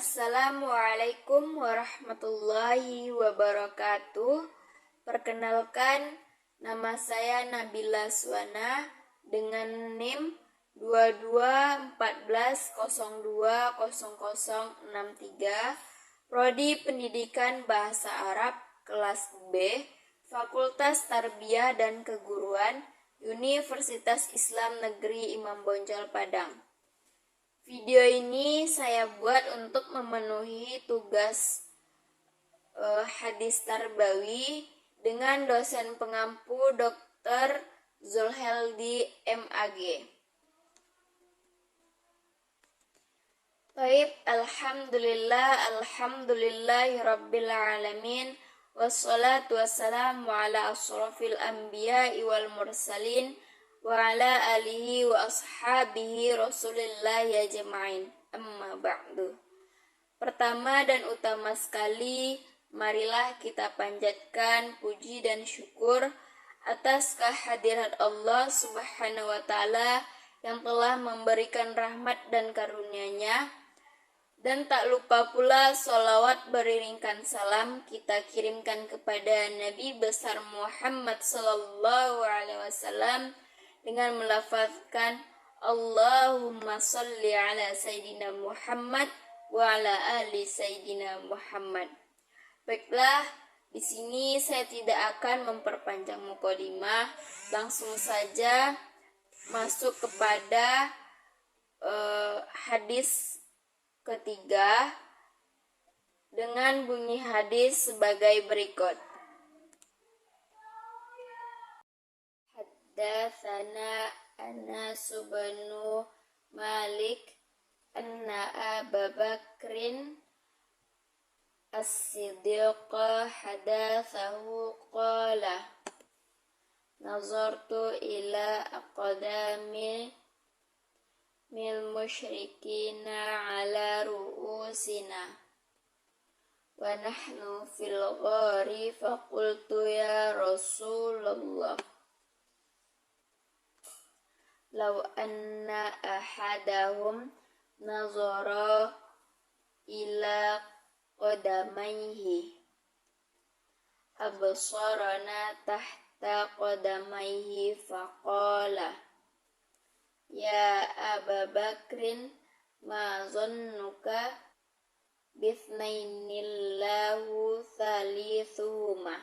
Assalamualaikum warahmatullahi wabarakatuh. Perkenalkan, nama saya Nabila Suwana dengan NIM 2214020063, Prodi Pendidikan Bahasa Arab kelas B, Fakultas Tarbiyah dan Keguruan, Universitas Islam Negeri Imam Bonjol Padang. Video ini saya buat untuk memenuhi tugas hadis tarbawi dengan dosen pengampu Dr. Zulheldi MAG. Baik, alhamdulillahirabbil alamin, wassalatu wassalamu ala asyrafil anbiya'i wal mursalin wa ala alihi wa ashabihi rasulillah ya jama'in, amma ba'du. Pertama dan utama sekali, marilah kita panjatkan puji dan syukur atas kehadiran Allah Subhanahu wa Ta'ala yang telah memberikan rahmat dan karunia-Nya, dan tak lupa pula sholawat beriringkan salam kita kirimkan kepada Nabi besar Muhammad sallallahu alaihi wasallam dengan melafazkan Allahumma sholli ala Sayyidina Muhammad wa ala ali Sayyidina Muhammad. Baiklah, di sini saya tidak akan memperpanjang mukadimah, langsung saja masuk kepada hadis ketiga dengan bunyi hadis sebagai berikut. Haddatsana Anas bin Malik anna Abu Bakrin As-Siddiq hadatsahu qala nazartu ila aqdami mil musyrikina ala ru'usina wa nahnu fil ghari faqultu ya Rasulullah law anna ahadahum nazara ila qadamayhi absarana tahta qadamayhi faqala ya Aba Bakrin ma zannuka bithnainillahu thalithuhuma,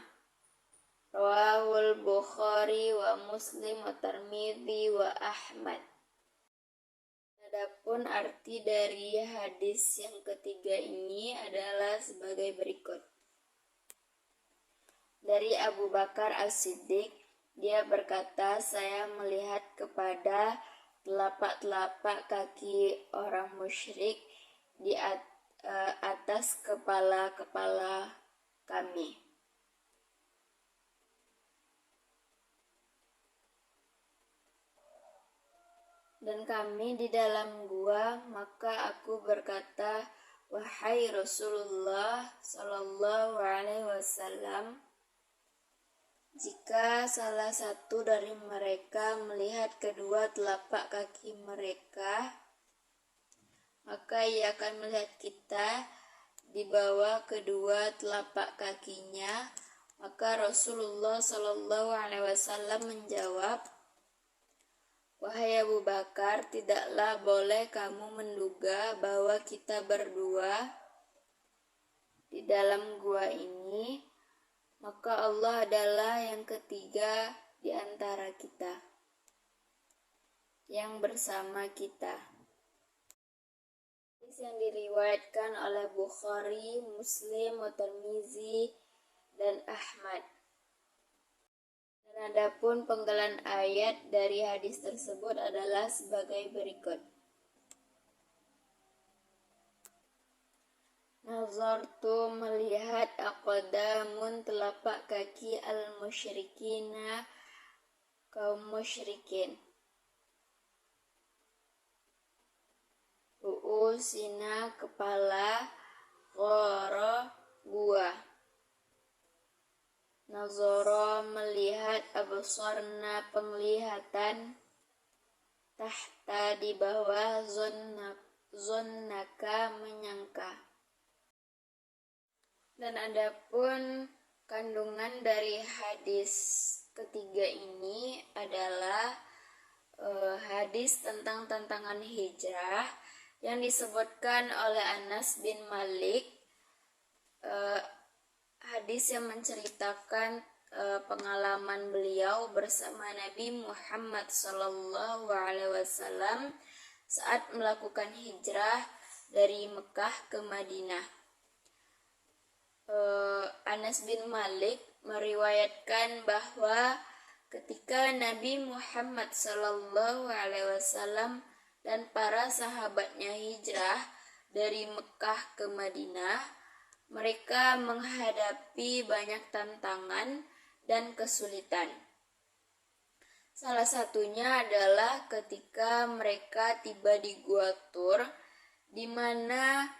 rawahul Bukhari wa Muslim wa Tirmidzi wa Ahmad. Adapun arti dari hadis yang ketiga ini adalah sebagai berikut. Dari Abu Bakar As-Siddiq, dia berkata, saya melihat kepada telapak-telapak kaki orang musyrik di atas kepala-kepala kami. Dan kami di dalam gua, maka aku berkata, wahai Rasulullah sallallahu alaihi wasallam, jika salah satu dari mereka melihat kedua telapak kaki mereka, maka ia akan melihat kita di bawah kedua telapak kakinya. Maka Rasulullah sallallahu alaihi wasallam menjawab, wahai Abu Bakar, tidaklah boleh kamu menduga bahwa kita berdua di dalam gua ini, maka Allah adalah yang ketiga di antara kita, yang bersama kita. Hadis yang diriwayatkan oleh Bukhari, Muslim, Tirmidzi, dan Ahmad. Dan adapun penggalan ayat dari hadis tersebut adalah sebagai berikut. Nazartu melihat aqdamun telapak kaki al-musyrikina kaum musyrikin, ru'usina kepala, ghara gua, nazara melihat, absarna penglihatan, tahta di bawah, zonnaka menyangka, Dan adapun kandungan dari hadis ketiga ini adalah hadis tentang tantangan hijrah yang disebutkan oleh Anas bin Malik. Hadis yang menceritakan pengalaman beliau bersama Nabi Muhammad SAW saat melakukan hijrah dari Mekah ke Madinah. Anas bin Malik meriwayatkan bahwa ketika Nabi Muhammad SAW dan para sahabatnya hijrah dari Mekah ke Madinah, mereka menghadapi banyak tantangan dan kesulitan. Salah satunya adalah ketika mereka tiba di Gua Tur, di mana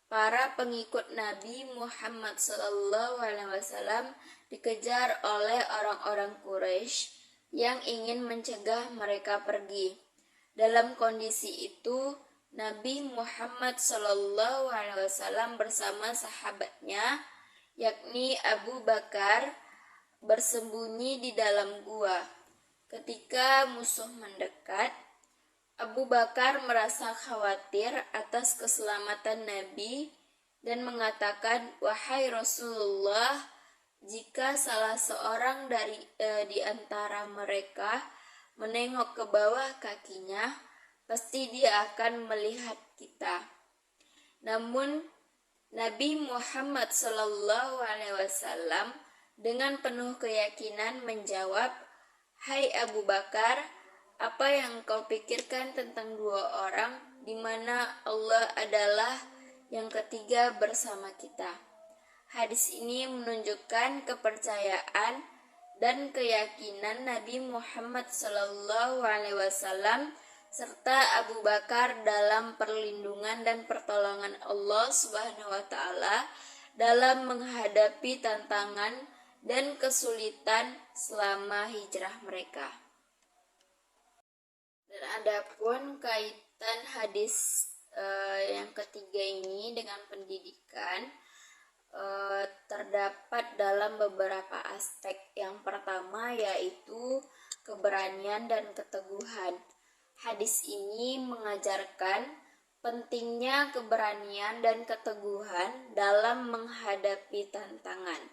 para pengikut Nabi Muhammad SAW dikejar oleh orang-orang Quraisy yang ingin mencegah mereka pergi. Dalam kondisi itu, Nabi Muhammad SAW bersama sahabatnya, yakni Abu Bakar, bersembunyi di dalam gua. Ketika musuh mendekat, Abu Bakar merasa khawatir atas keselamatan Nabi dan mengatakan, "Wahai Rasulullah, jika salah seorang di antara mereka menengok ke bawah kakinya, pasti dia akan melihat kita." Namun Nabi Muhammad SAW dengan penuh keyakinan menjawab, "Hai Abu Bakar, apa yang kau pikirkan tentang dua orang di mana Allah adalah yang ketiga bersama kita?" Hadis ini menunjukkan kepercayaan dan keyakinan Nabi Muhammad SAW serta Abu Bakar dalam perlindungan dan pertolongan Allah Subhanahu wa taala dalam menghadapi tantangan dan kesulitan selama hijrah mereka. Dan adapun kaitan hadis yang ketiga ini dengan pendidikan terdapat dalam beberapa aspek. Yang pertama yaitu keberanian dan keteguhan. Hadis ini mengajarkan pentingnya keberanian dan keteguhan dalam menghadapi tantangan.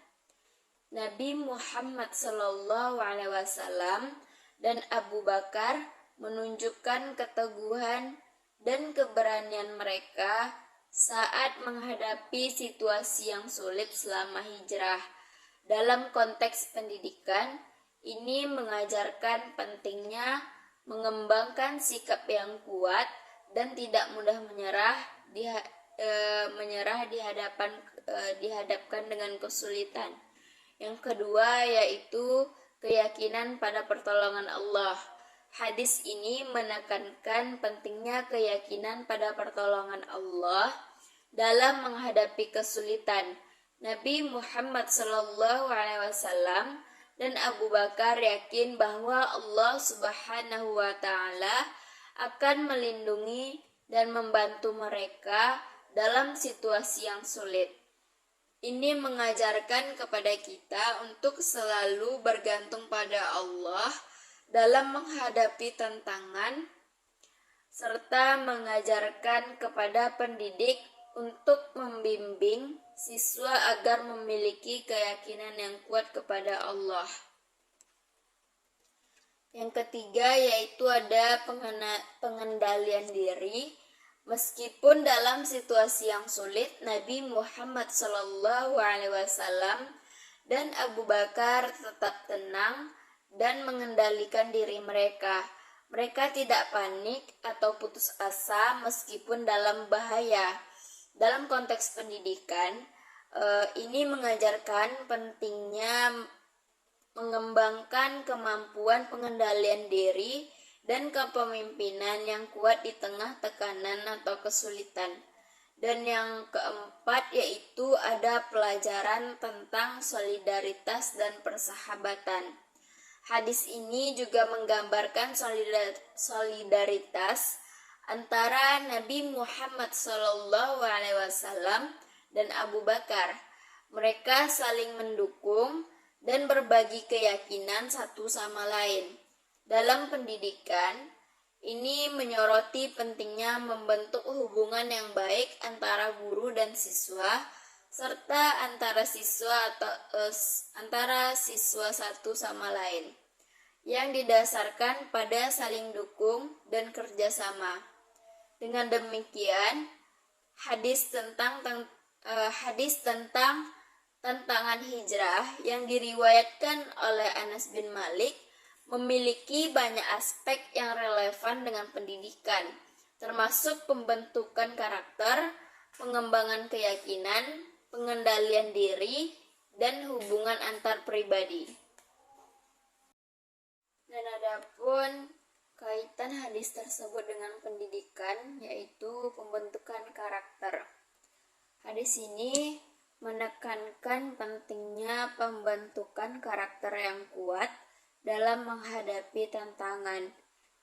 Nabi Muhammad SAW dan Abu Bakar menunjukkan keteguhan dan keberanian mereka saat menghadapi situasi yang sulit selama hijrah. Dalam konteks pendidikan, ini mengajarkan pentingnya mengembangkan sikap yang kuat dan tidak mudah menyerah dihadapkan dengan kesulitan. Yang kedua yaitu keyakinan pada pertolongan Allah. Hadis ini menekankan pentingnya keyakinan pada pertolongan Allah dalam menghadapi kesulitan. Nabi Muhammad SAW dan Abu Bakar yakin bahwa Allah Subhanahu wa taala akan melindungi dan membantu mereka dalam situasi yang sulit. Ini mengajarkan kepada kita untuk selalu bergantung pada Allah dalam menghadapi tantangan, serta mengajarkan kepada pendidik untuk membimbing siswa agar memiliki keyakinan yang kuat kepada Allah. Yang ketiga yaitu ada pengendalian diri. Meskipun dalam situasi yang sulit, Nabi Muhammad SAW dan Abu Bakar tetap tenang dan mengendalikan diri mereka. Mereka tidak panik atau putus asa meskipun dalam bahaya. Dalam konteks pendidikan, ini mengajarkan pentingnya mengembangkan kemampuan pengendalian diri dan kepemimpinan yang kuat di tengah tekanan atau kesulitan. Dan yang keempat yaitu ada pelajaran tentang solidaritas dan persahabatan. Hadis ini juga menggambarkan solidaritas antara Nabi Muhammad SAW dan Abu Bakar. Mereka saling mendukung dan berbagi keyakinan satu sama lain. Dalam pendidikan, ini menyoroti pentingnya membentuk hubungan yang baik antara guru dan siswa, serta antara siswa satu sama lain, yang didasarkan pada saling dukung dan kerjasama. Dengan demikian, hadis tentang tantangan hijrah yang diriwayatkan oleh Anas bin Malik memiliki banyak aspek yang relevan dengan pendidikan, termasuk pembentukan karakter, pengembangan keyakinan, pengendalian diri, dan hubungan antar pribadi. Dan adapun kaitan hadis tersebut dengan pendidikan, yaitu pembentukan karakter. Hadis ini menekankan pentingnya pembentukan karakter yang kuat dalam menghadapi tantangan.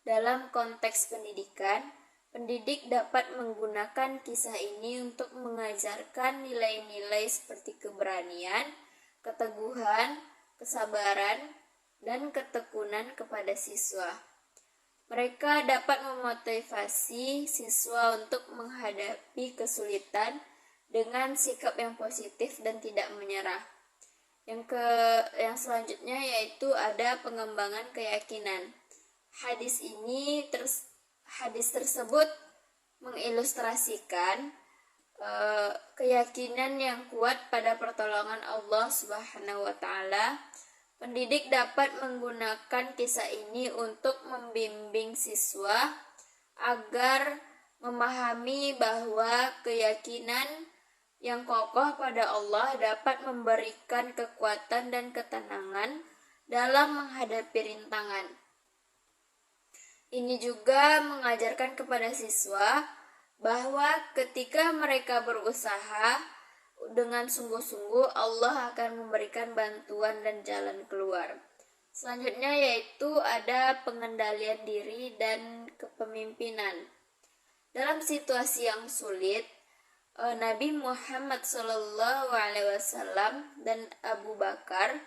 Dalam konteks pendidikan, pendidik dapat menggunakan kisah ini untuk mengajarkan nilai-nilai seperti keberanian, keteguhan, kesabaran, dan ketekunan kepada siswa. Mereka dapat memotivasi siswa untuk menghadapi kesulitan dengan sikap yang positif dan tidak menyerah. Yang selanjutnya yaitu ada pengembangan keyakinan. Hadis tersebut mengilustrasikan keyakinan yang kuat pada pertolongan Allah Subhanahu wa taala. Pendidik dapat menggunakan kisah ini untuk membimbing siswa agar memahami bahwa keyakinan yang kokoh pada Allah dapat memberikan kekuatan dan ketenangan dalam menghadapi rintangan. Ini juga mengajarkan kepada siswa bahwa ketika mereka berusaha dengan sungguh-sungguh, Allah akan memberikan bantuan dan jalan keluar. Selanjutnya yaitu ada pengendalian diri dan kepemimpinan. Dalam situasi yang sulit, Nabi Muhammad SAW dan Abu Bakar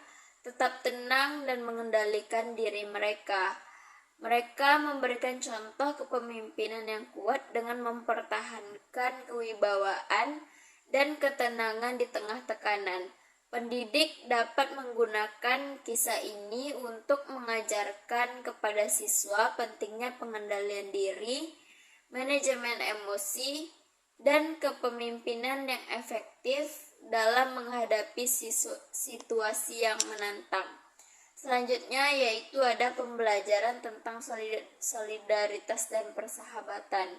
tetap tenang dan mengendalikan diri mereka. Mereka memberikan contoh kepemimpinan yang kuat dengan mempertahankan kewibawaan dan ketenangan di tengah tekanan. Pendidik dapat menggunakan kisah ini untuk mengajarkan kepada siswa pentingnya pengendalian diri, manajemen emosi, dan kepemimpinan yang efektif dalam menghadapi situasi yang menantang. Selanjutnya yaitu ada pembelajaran tentang solidaritas dan persahabatan.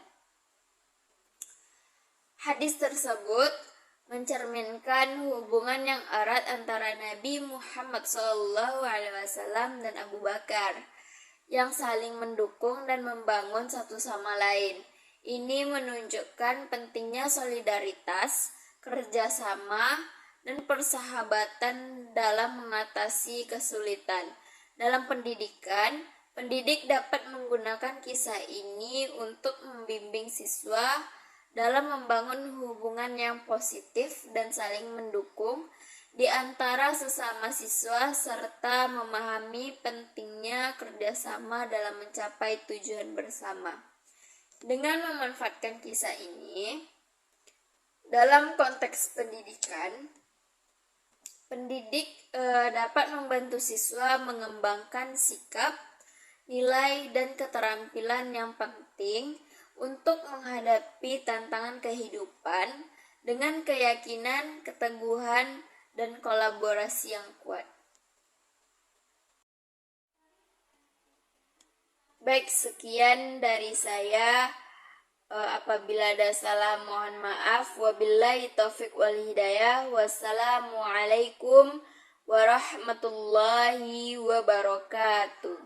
Hadis tersebut mencerminkan hubungan yang erat antara Nabi Muhammad SAW dan Abu Bakar yang saling mendukung dan membangun satu sama lain. Ini menunjukkan pentingnya solidaritas, kerjasama, dan persahabatan dalam mengatasi kesulitan. Dalam pendidikan, pendidik dapat menggunakan kisah ini untuk membimbing siswa dalam membangun hubungan yang positif dan saling mendukung di antara sesama siswa, serta memahami pentingnya kerjasama dalam mencapai tujuan bersama. Dengan memanfaatkan kisah ini, dalam konteks pendidikan, pendidik dapat membantu siswa mengembangkan sikap, nilai, dan keterampilan yang penting untuk menghadapi tantangan kehidupan dengan keyakinan, keteguhan, dan kolaborasi yang kuat. Baik, sekian dari saya. Apabila ada salah, mohon maaf. Wabillahi taufiq wal hidayah. Wassalamualaikum warahmatullahi wabarakatuh.